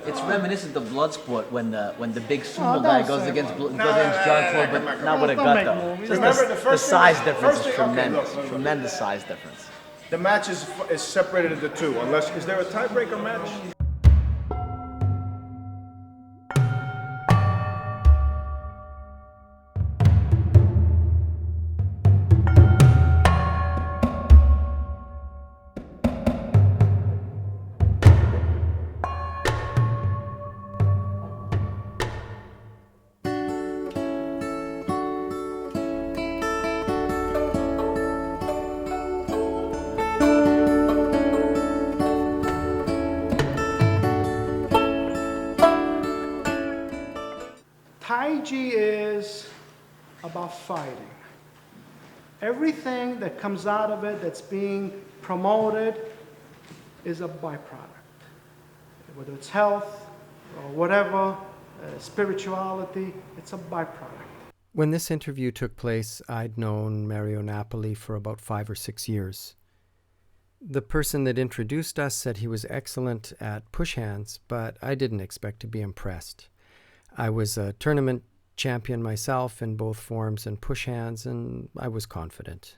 It's reminiscent of Bloodsport when the big sumo guy goes against John, but not with a gut though. Just the size difference is tremendous. Tremendous size difference. The match is separated into two. Unless is there a tiebreaker match? Taiji is about fighting. Everything that comes out of it that's being promoted is a byproduct. Whether it's health or whatever, spirituality, it's a byproduct. When this interview took place, I'd known Mario Napoli for about 5 or 6 years. The person that introduced us said he was excellent at push hands, but I didn't expect to be impressed. I was a tournament champion myself in both forms and push hands, and I was confident.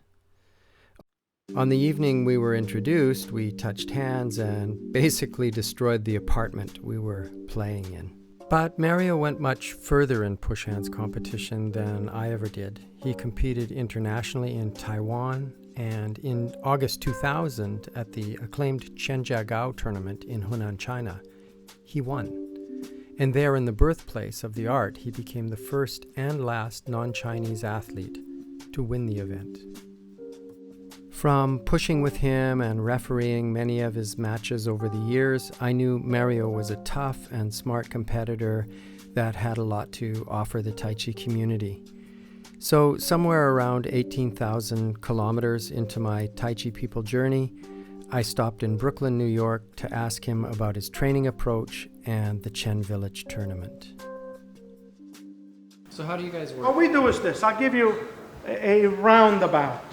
On the evening we were introduced, we touched hands and basically destroyed the apartment we were playing in. But Mario went much further in push hands competition than I ever did. He competed internationally in Taiwan, and in August 2000 at the acclaimed Zhenjiagao tournament in Henan, China, he won. And there in the birthplace of the art, he became the first and last non-Chinese athlete to win the event. From pushing with him and refereeing many of his matches over the years, I knew Mario was a tough and smart competitor that had a lot to offer the Tai Chi community. So somewhere around 18,000 kilometers into my Taiji People journey, I stopped in Brooklyn, New York to ask him about his training approach and the Chen-village tournament. So how do you guys work? What we do is this. I'll give you a roundabout.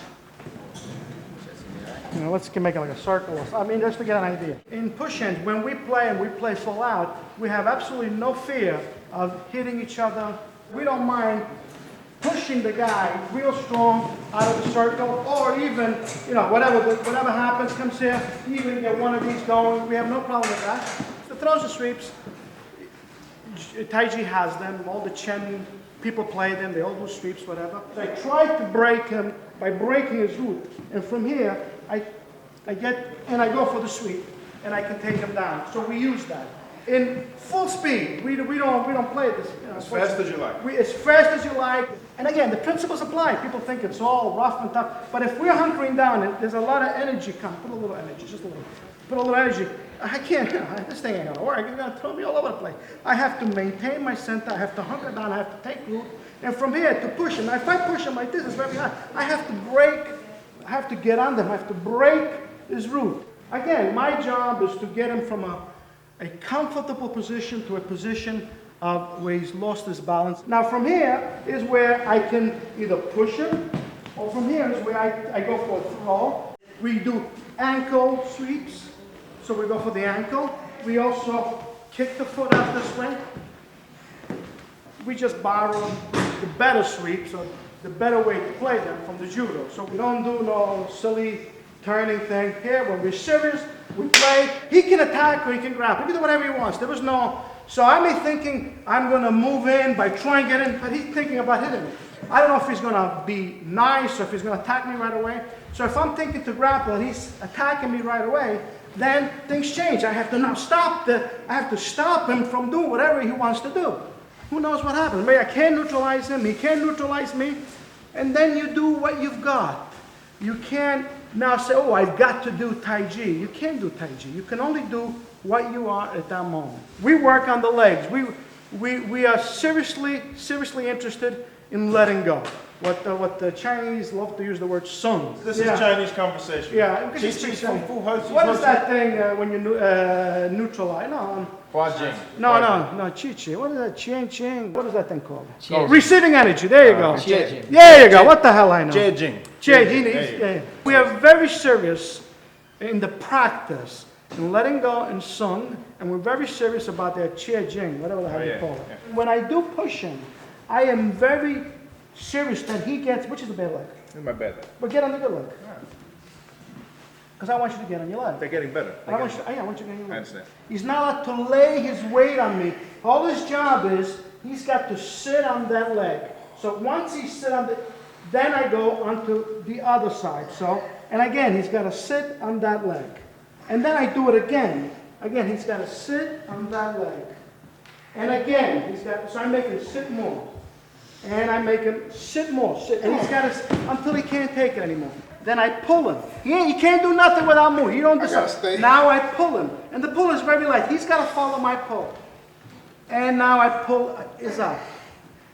Let's make it like a circle. Just to get an idea. In push hands, when we play and we play full out, we have absolutely no fear of hitting each other. We don't mind pushing the guy real strong out of the circle, or even, whatever happens, comes here, even get one of these going. We have no problem with that. The throws and sweeps, Taiji has them. All the Chen people play them. They all do sweeps, whatever. I tried to break him by breaking his root, and from here, I go for the sweep, and I can take him down. So we use that. In full speed, we don't play this. As fast as you like. As fast as you like. And again, the principles apply. People think it's all rough and tough. But if we're hunkering down, and there's a lot of energy coming. Put a little energy, just a little. Put a little energy. I can't, this thing ain't gonna work. You're gonna throw me all over the place. I have to maintain my center. I have to hunker down. I have to take root. And from here to push him. If I push him like this, it's very hard. I have to break. I have to get under him. I have to break his root. Again, my job is to get him from a comfortable position to a position of where he's lost his balance. Now from here is where I can either push him, or from here is where I go for a throw. We do ankle sweeps, so we go for the ankle. We also kick the foot out this way. We just borrow the better sweeps, or the better way to play them from the judo. So we don't do no silly turning thing here. When we're serious, we play. He can attack or he can grapple. He can do whatever he wants. There was no. So I'm thinking I'm going to move in by trying to get in, but he's thinking about hitting me. I don't know if he's going to be nice or if he's going to attack me right away. So if I'm thinking to grapple and he's attacking me right away, then things change. I have to now I have to stop him from doing whatever he wants to do. Who knows what happens? Maybe I can neutralize him. He can neutralize me, and then you do what you've got. You can't now say, oh, I've got to do Taiji. You can't do Taiji. You can only do what you are at that moment. We work on the legs. We are seriously interested in letting go. What the Chinese love to use the word sun. This is Chinese conversation. Yeah. What is that thing when you neutralize? No. Huajing. No, Chi-Chi. What is that? Ching. What is that thing called? Receiving energy. There you go. There you go. What the hell I know? Jiajing. Yeah. We are very serious in the practice and letting go in Sung, and we're very serious about their Chia Jing, whatever the hell you call it. Yeah. When I do pushing, I am very serious that he gets, which is the bad leg? This is my bad leg. But get on the good leg. Because I want you to get on your leg. They're getting better. I want you to get on your leg. I understand. He's not allowed to lay his weight on me. All his job is, he's got to sit on that leg. So once he sits on the, then I go onto the other side. So, and again, he's got to sit on that leg. And then I do it again. Again, he's got to sit on that leg. And again, he's got, so I make him sit more. And I make him sit more, sit. And he's got to, until he can't take it anymore. Then I pull him. He can't do nothing without moving. You don't do something. Now I pull him. And the pull is very light. He's got to follow my pull. And now I pull his up.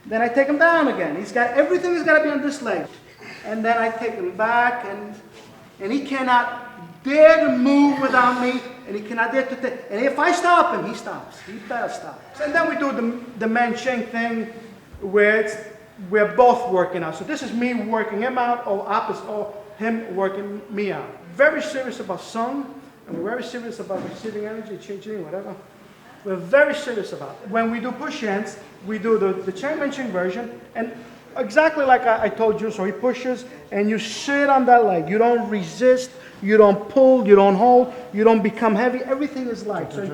Then I take him down again. He's got, everything has got to be on this leg. And then I take him back, and he cannot dare to move without me, and he cannot dare to take, and if I stop him, he stops. He better stop. And then we do the Manching thing, where we're both working out. So this is me working him out, or opposite, or him working me out. Very serious about Sung, and we're very serious about receiving energy, changing, whatever. We're very serious about it. When we do push hands, we do the Chen-village version, and exactly like I told you, so he pushes, and you sit on that leg. You don't resist, you don't pull, you don't hold, you don't become heavy. Everything is light. So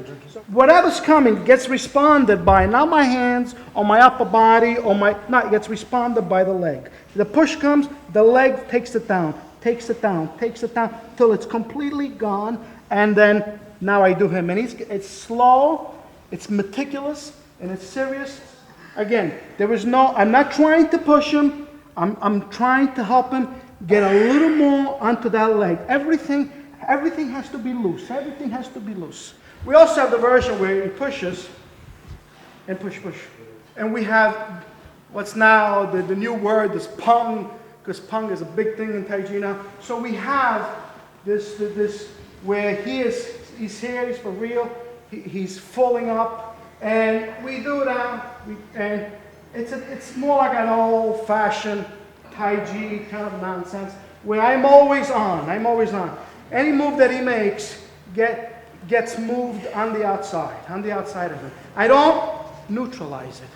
whatever's coming gets responded by not my hands, or my upper body, or it gets responded by the leg. The push comes, the leg takes it down, takes it down, takes it down, till it's completely gone, and then now I do him. And it's slow, it's meticulous, and it's serious. Again, I'm not trying to push him. I'm trying to help him get a little more onto that leg. Everything has to be loose. Everything has to be loose. We also have the version where he pushes and push. And we have what's now the new word is pung, because pung is a big thing in Taiji now. So we have this where he's here, he's for real, he's falling up. And we do that, and it's more like an old-fashioned Taiji kind of nonsense, where I'm always on. Any move that he makes gets moved on the outside of it. I don't neutralize it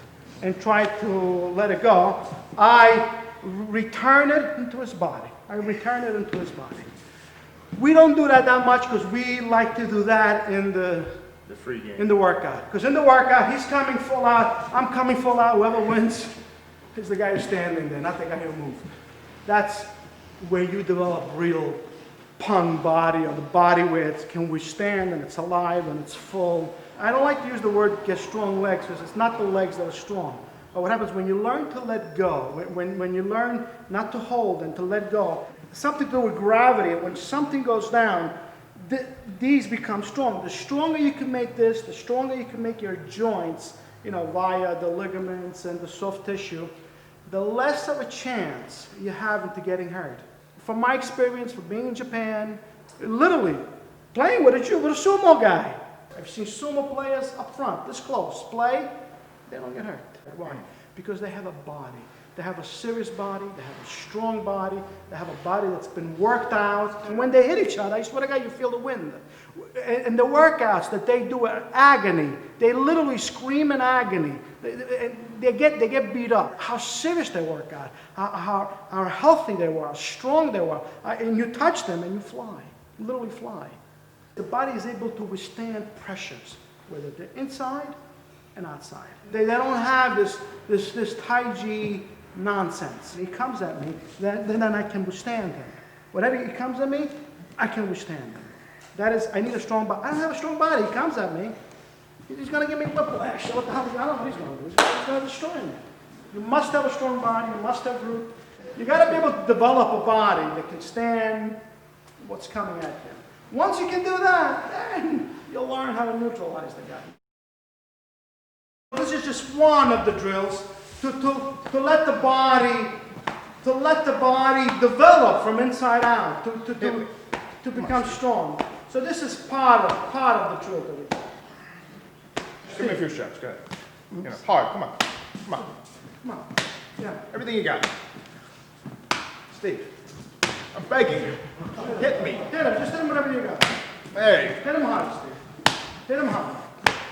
and try to let it go. I return it into his body. We don't do that much because we like to do that in the free game. In the workout. Because in the workout, he's coming full out, I'm coming full out. Whoever wins is the guy who's standing there, not the guy who moved. That's where you develop real pung body, or the body where it can withstand and it's alive and it's full. I don't like to use the word get strong legs, because it's not the legs that are strong. But what happens when you learn to let go, when you learn not to hold and to let go, something to do with gravity, when something goes down, these become strong. The stronger you can make this, the stronger you can make your joints, via the ligaments and the soft tissue, the less of a chance you have into getting hurt. From my experience, from being in Japan, literally playing with a sumo guy. I've seen sumo players up front, this close, play, they don't get hurt. Why? Because they have a body. They have a serious body, they have a strong body, they have a body that's been worked out. And when they hit each other, I swear to God, you feel the wind. And the workouts that they do are agony. They literally scream in agony. They get beat up. How serious they work out, how healthy they were, how strong they were. And you touch them and you fly, you literally fly. The body is able to withstand pressures, whether they're inside and outside. They don't have this Taiji nonsense. He comes at me, then I can withstand him. Whatever he comes at me, I can withstand him. That is, I need a strong body. I don't have a strong body. He comes at me, he's going to give me whiplash. What the hell? I don't know what he's going to do. He's going to destroy me. You must have a strong body. You must have root. You got to be able to develop a body that can stand what's coming at you. Once you can do that, then you'll learn how to neutralize the guy. This is just one of the drills to let the body develop from inside out, to become strong. So this is part of the drill that we do. Give me a few shots. Go ahead. Hard. Come on. Yeah. Everything you got. Steve, I'm begging you. Hit me. Hit him. Just hit him whatever you got. Hey. Hit him hard, Steve. Hit him hard.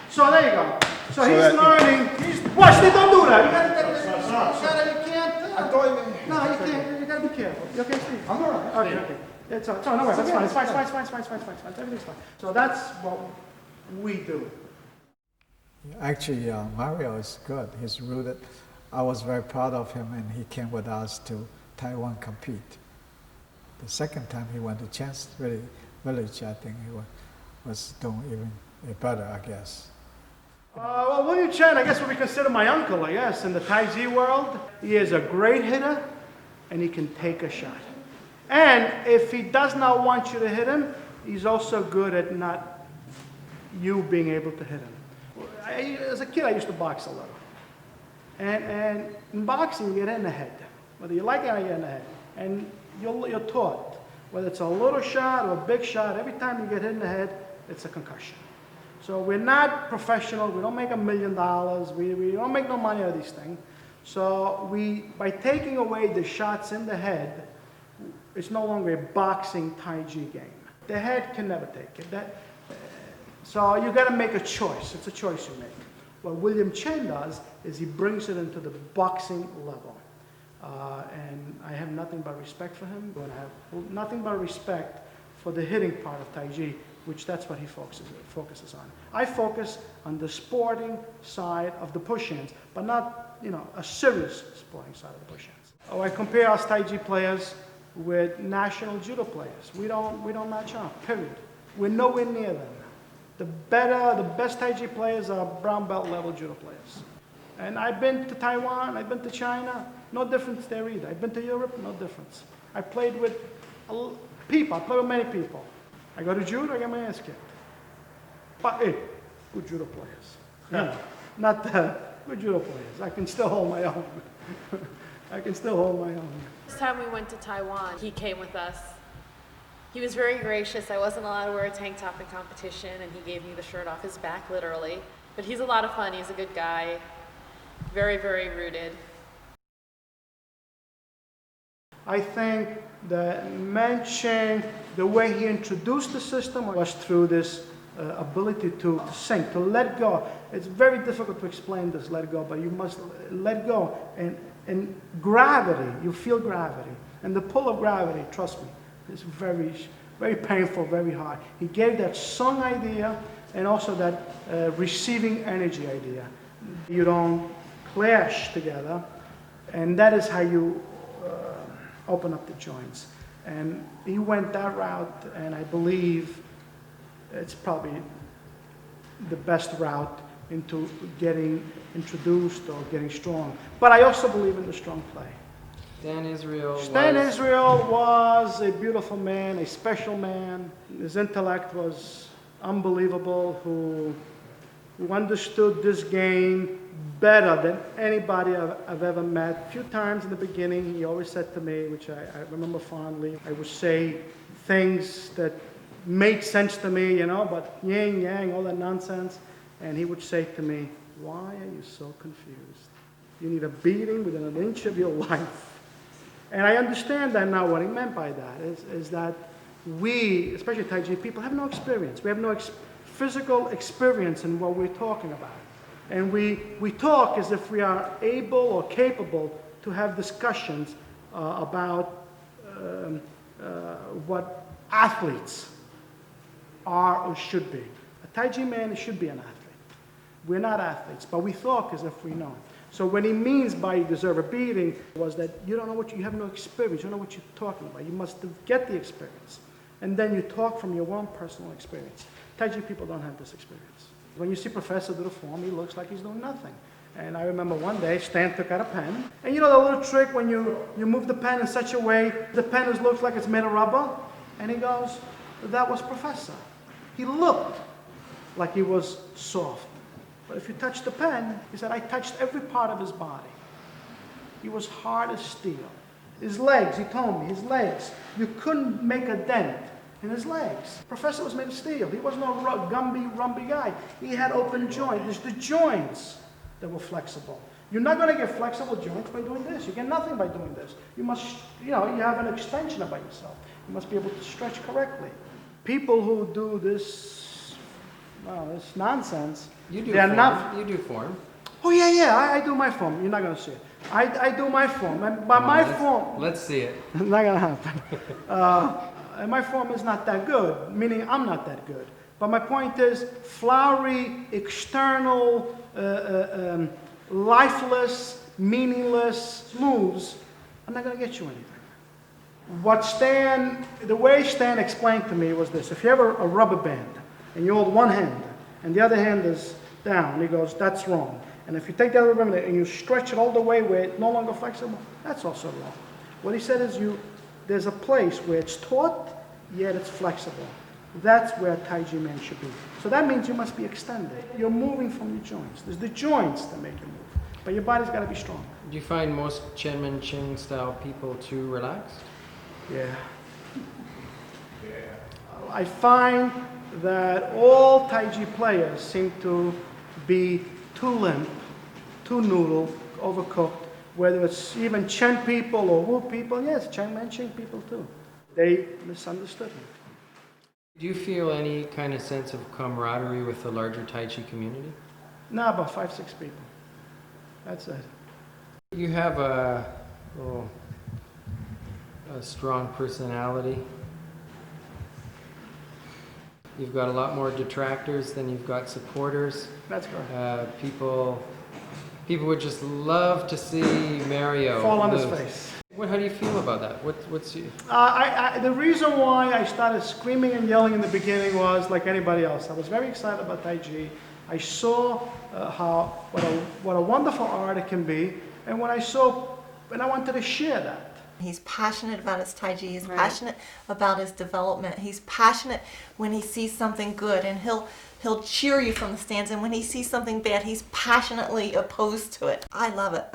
So there you go. So he's that- learning. Watch, Steve, don't do that. You can't. I thought you No, you can't. You gotta be careful. You okay, Steve? I'm all right. Okay. It's no worries. That's fine. It's fine. Everything's fine. So that's what we do. Actually, Mario is good. He's rooted. I was very proud of him, and he came with us to Taiwan compete. The second time he went to Chen-village, I think he was doing even better, I guess. Well, William Chen, I guess would be considered my uncle, I guess, in the Taiji world. He is a great hitter, and he can take a shot. And if he does not want you to hit him, he's also good at not you being able to hit him. As a kid, I used to box a lot. And in boxing, you get hit in the head. Whether you like it or you get in the head. And you're taught, whether it's a little shot or a big shot, every time you get hit in the head, it's a concussion. So we're not professional. We don't make $1 million. We don't make no money out of these things. So by taking away the shots in the head, it's no longer a boxing Taiji game. The head can never take it. So you got to make a choice. It's a choice you make. What William Chen does is he brings it into the boxing level. And I have nothing but respect for him, but I have nothing but respect for the hitting part of Taiji, which that's what he focuses on. I focus on the sporting side of the push hands, but not, a serious sporting side of the push hands. Oh, I compare us Taiji players with national judo players. We don't match up, period. We're nowhere near them. The best Taiji players are brown belt level judo players. And I've been to Taiwan, I've been to China, no difference there either. I've been to Europe, no difference. I played with people, I played with many people. I go to judo, I get my ass kicked. But hey, good judo players. Not good judo players. I can still hold my own. This time we went to Taiwan, he came with us. He was very gracious. I wasn't allowed to wear a tank top in competition, and he gave me the shirt off his back, literally. But he's a lot of fun. He's a good guy. Very, very rooted. I think that mentioning the way he introduced the system was through this ability to sink, to let go. It's very difficult to explain this let go, but you must let go. And gravity, you feel gravity. And the pull of gravity, trust me, is very, very painful, very hard. He gave that sung idea and also that receiving energy idea. You don't clash together, and that is how you open up the joints. And he went that route, and I believe it's probably the best route into getting introduced or getting strong. But I also believe in the strong play. Stan Israel was a beautiful man, a special man. His intellect was unbelievable, who understood this game better than anybody I've ever met. A few times in the beginning, he always said to me, which I remember fondly, I would say things that made sense to me, but yin, yang, all that nonsense. And he would say to me, why are you so confused? You need a beating within an inch of your life. And I understand that now. What he meant by that is that we, especially Taiji people, have no experience. We have no physical experience in what we're talking about. And we talk as if we are able or capable to have discussions about what athletes are or should be. A Taiji man should be an athlete. We're not athletes, but we talk as if we know. So what he means by you deserve a beating was that you don't know you have no experience, you don't know what you're talking about. You must get the experience. And then you talk from your own personal experience. Taiji people don't have this experience. When you see Professor do the form, he looks like he's doing nothing. And I remember one day, Stan took out a pen. And the little trick when you move the pen in such a way, the pen looks like it's made of rubber. And he goes, that was Professor. He looked like he was soft. But if you touch the pen, he said, I touched every part of his body. He was hard as steel. His legs, he told me, his legs, you couldn't make a dent in his legs. Professor was made of steel. He wasn't a Gumby, rumpy guy. He had open joints. It's the joints that were flexible. You're not going to get flexible joints by doing this. You get nothing by doing this. You must, you have an extension about yourself. You must be able to stretch correctly. people who do this, well, this nonsense, You do they're form. not. You do form. Oh yeah, I do my form. You're not gonna see it. I do my form, and by my form, Let's see it. it's not gonna happen. And my form is not that good, meaning I'm not that good. But my point is, flowery, external, lifeless, meaningless moves are not gonna get you anything. The way Stan explained to me was this: if you have a rubber band and you hold one hand and the other hand is down, he goes, that's wrong. And if you take that rubber band and you stretch it all the way where it's no longer flexible, that's also wrong. What he said is there's a place where it's taut, yet it's flexible. That's where Taiji man should be. So that means you must be extended. You're moving from your joints. There's the joints that make you move, but your body's got to be strong. Do you find most Chen-village style people too relaxed? Yeah. I find that all Taiji players seem to be too limp, too noodle, overcooked, whether it's even Chen people or Wu people. Yes, Chen people too. They misunderstood me. Do you feel any kind of sense of camaraderie with the larger Tai Chi community? No, about 5, 6 people. That's it. You have a strong personality. You've got a lot more detractors than you've got supporters. That's correct. People would just love to see Mario Fall on his lose. face. How do you feel about that? What's you? The reason why I started screaming and yelling in the beginning was like anybody else. I was very excited about Taiji. I saw what a wonderful art it can be, and I wanted to share that. He's passionate about his Taiji. He's passionate about his development. He's passionate when he sees something good, and he'll cheer you from the stands. And when he sees something bad, he's passionately opposed to it. I love it.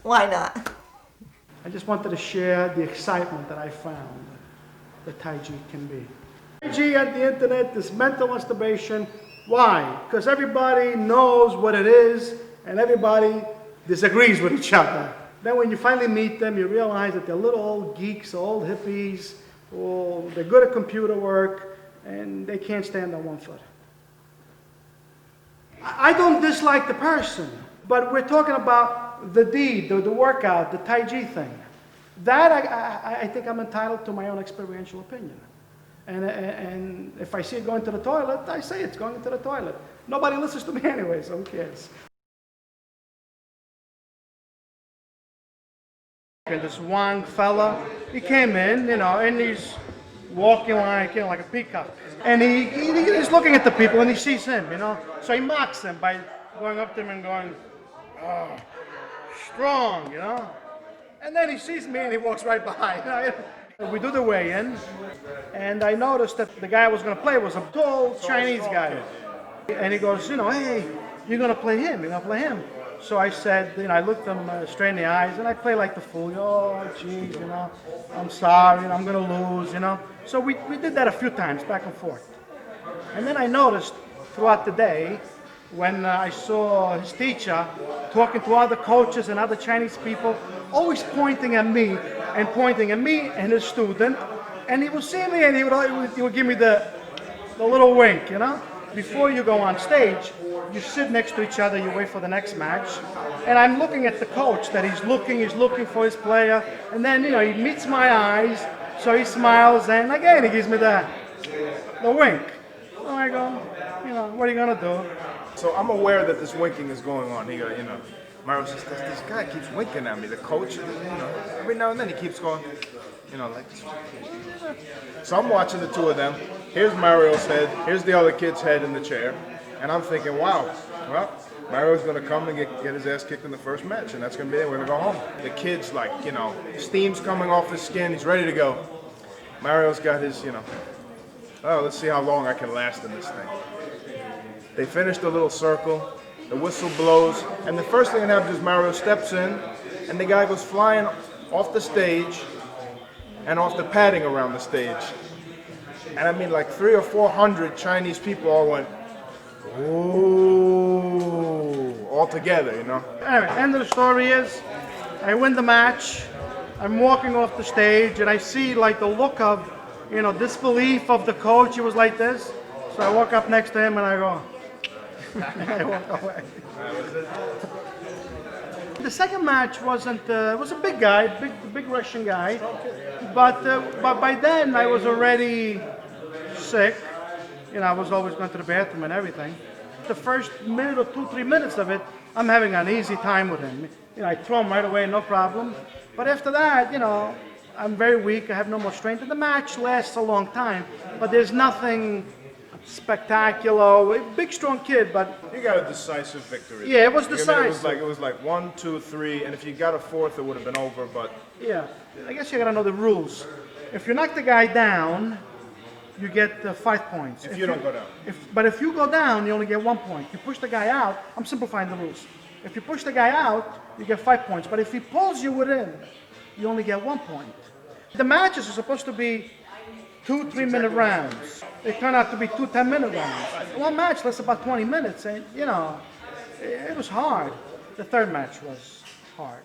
Why not? I just wanted to share the excitement that I found that Taiji can be. Taiji at the internet is mental masturbation. Why? Because everybody knows what it is, and everybody disagrees with each other. Then when you finally meet them, you realize that they're little old geeks, old hippies, or they're good at computer work, and they can't stand on one foot. I don't dislike the person, but we're talking about the deed, the workout, the Taiji thing. That I think I'm entitled to my own experiential opinion. And if I see it going to the toilet, I say it's going to the toilet. Nobody listens to me anyway, so who cares? And this Wang fella, he came in, and he's walking like a peacock. And he's looking at the people, and he sees him, So he mocks them by going up to him and going, oh, strong, And then he sees me, and he walks right behind. We do the weigh-in, and I noticed that the guy I was going to play was a tall Chinese guy. And he goes, hey, you're going to play him, you're going to play him. So I said, I looked him straight in the eyes, and I play like the fool. Oh, geez, I'm sorry, I'm going to lose, So we did that a few times, back and forth. And then I noticed throughout the day, when I saw his teacher talking to other coaches and other Chinese people, always pointing at me and his student, and he would see me and he would give me the little wink, Before you go on stage, you sit next to each other, you wait for the next match, and I'm looking at the coach that he's looking for his player, and then, he meets my eyes, so he smiles, and again, he gives me the wink. So I go, what are you going to do? So I'm aware that this winking is going on. He goes, Mario says, this guy keeps winking at me. The coach, every now and then he keeps going, like this. So I'm watching the two of them. Here's Mario's head. Here's the other kid's head in the chair. And I'm thinking, wow, well, Mario's going to come and get his ass kicked in the first match. And that's going to be it. We're going to go home. The kid's like, steam's coming off his skin. He's ready to go. Mario's got his, oh, let's see how long I can last in this thing. They finish the little circle. The whistle blows. And the first thing that happens is Mario steps in. And the guy goes flying off the stage and off the padding around the stage. And I mean, like 300 or 400 Chinese people all went, ooh, all together, Anyway, end of the story is, I win the match. I'm walking off the stage, and I see like the look of, disbelief of the coach. He was like this. So I walk up next to him and I go, I walk away. The second match wasn't, was a big guy, big Russian guy. But by then I was already sick. I was always going to the bathroom and everything. The first minute or 2-3 minutes of it, I'm having an easy time with him. I throw him right away, no problem. But after that, I'm very weak. I have no more strength. And the match lasts a long time. But there's nothing spectacular. Big, strong kid, but You got a decisive victory. Yeah, it was I mean, decisive. it was like 1, 2, 3, and if you got a fourth, it would have been over. But yeah, I guess you gotta know the rules. If you knock the guy down, you get 5 points. if you don't go down, But if you go down, you only get 1 point. You push the guy out, I'm simplifying the rules. If you push the guy out, you get 5 points. But if he pulls you within, you only get 1 point. The matches are supposed to be 2 3-minute rounds. They turn out to be 2 10-minute rounds. One match lasts about 20 minutes, and it was hard. The third match was hard.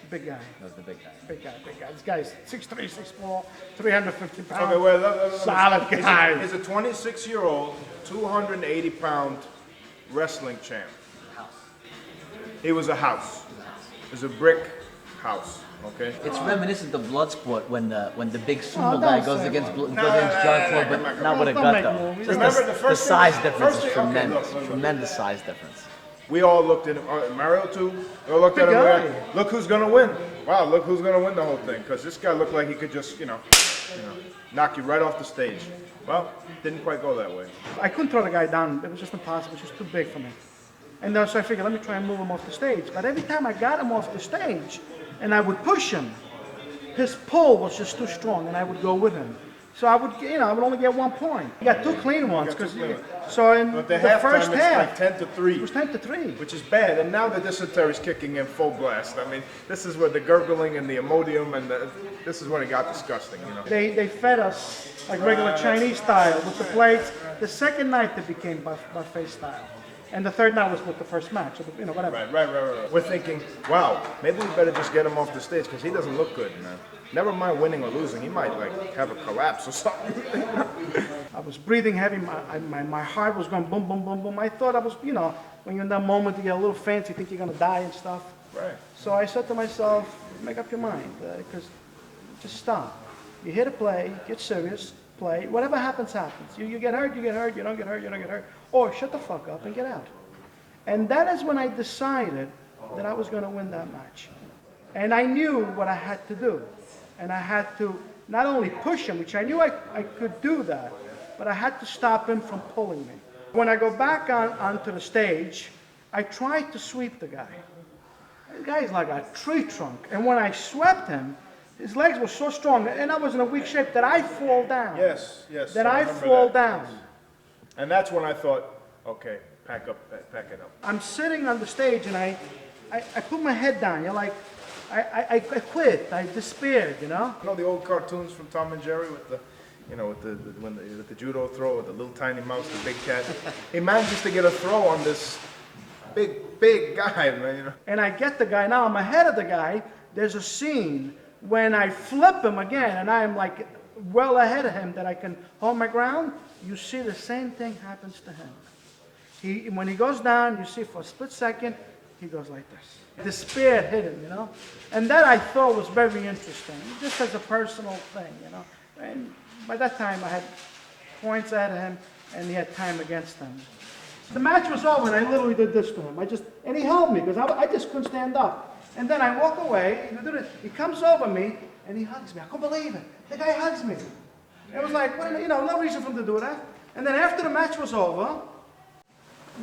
Big guy. That was the big guy. Big guy. This guy's 6'3", 6'4", 350 pounds. okay, well, Solid guy. He's a 26-year-old, 280-pound wrestling champ. He was a house. It was a brick house. Okay. It's reminiscent of Bloodsport when the big sumo Oh, guy don't goes say against that. Jean-Claude, but not with a Don't gut make though. movies. Just Remember the, the first the thing- size first difference is thing- okay, tremendous. look. Tremendous size difference. We all looked at him. Mario too. We all looked at him. Big We're guy. like, look who's gonna win. Wow, look who's gonna win the whole thing. Because this guy looked like he could just, knock you right off the stage. Well, didn't quite go that way. I couldn't throw the guy down. It was just impossible. It was just too big for me. And so I figured, let me try and move him off the stage. But every time I got him off the stage and I would push him, his pull was just too strong, and I would go with him. So I would only get 1 point. He got 2 clean ones. got 2 clean ones. So in But the the first halftime, half, it's like 10-3. it was 10-3. Which is bad, and now the dysentery's kicking in full blast. I mean, this is where the gurgling and the Imodium and this is when it got disgusting, They fed us like regular Chinese style with the plates. The second night they became buffet style. And the third night was with the first match, so whatever. Right. We're thinking, wow, maybe we better just get him off the stage because he doesn't look good, man. Never mind winning or losing, he might have a collapse or something. I was breathing heavy, my heart was going boom, boom, boom, boom. I thought I was, when you're in that moment, you get a little fancy, you think you're gonna die and stuff. Right. So I said to myself, make up your mind, because just stop. You're here to play, get serious, play. Whatever happens, happens. You get hurt, you get hurt. You don't get hurt, you don't get hurt. Or shut the fuck up and get out. And that is when I decided that I was going to win that match. And I knew what I had to do. And I had to not only push him, which I knew I could do that, but I had to stop him from pulling me. When I go back onto the stage, I tried to sweep the guy. The guy's like a tree trunk. And when I swept him, his legs were so strong, and I was in a weak shape, that I fall down. Yes. That I remember fall that. down. And that's when I thought, okay, pack it up. I'm sitting on the stage, and I put my head down. I quit. I despaired, You know the old cartoons from Tom and Jerry with the, with the judo throw with the little tiny mouse, the big cat. He manages to get a throw on this big guy, man. And I get the guy. Now I'm ahead of the guy. There's a scene when I flip him again, and I'm like well ahead of him that I can hold my ground. You see the same thing happens to him. When he goes down, you see for a split second, he goes like this. The spear hit him, And that I thought was very interesting, just as a personal thing, And by that time I had points ahead of him, and he had time against him. The match was over, and I literally did this to him. And he held me, because I just couldn't stand up. And then I walk away, and he comes over me, and he hugs me. I couldn't believe it. The guy hugs me. It was like, no reason for him to do that. And then after the match was over,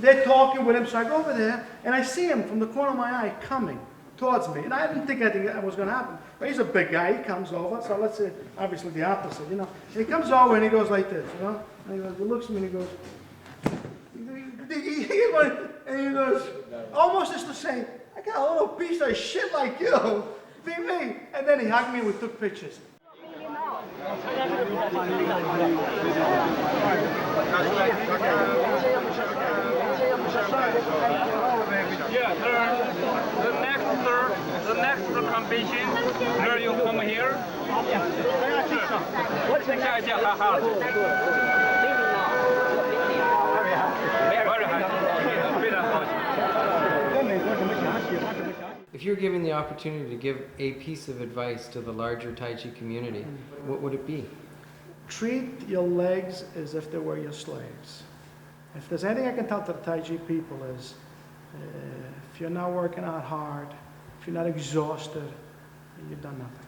they're talking with him, so I go over there, and I see him from the corner of my eye coming towards me. And I didn't think anything was going to happen. But he's a big guy. He comes over, so let's say, obviously the opposite, And he comes over, and he goes like this, And he looks at me, and he goes, and he goes, almost as to say, I got a little piece of shit like you. Be me. And then he hugged me and we took pictures. Yeah, third. The next third. the next competition, will you come here? Very happy. If you're given the opportunity to give a piece of advice to the larger Taiji community, what would it be? Treat your legs as if they were your slaves. If there's anything I can tell to the Taiji people is, if you're not working out hard, if you're not exhausted, you've done nothing.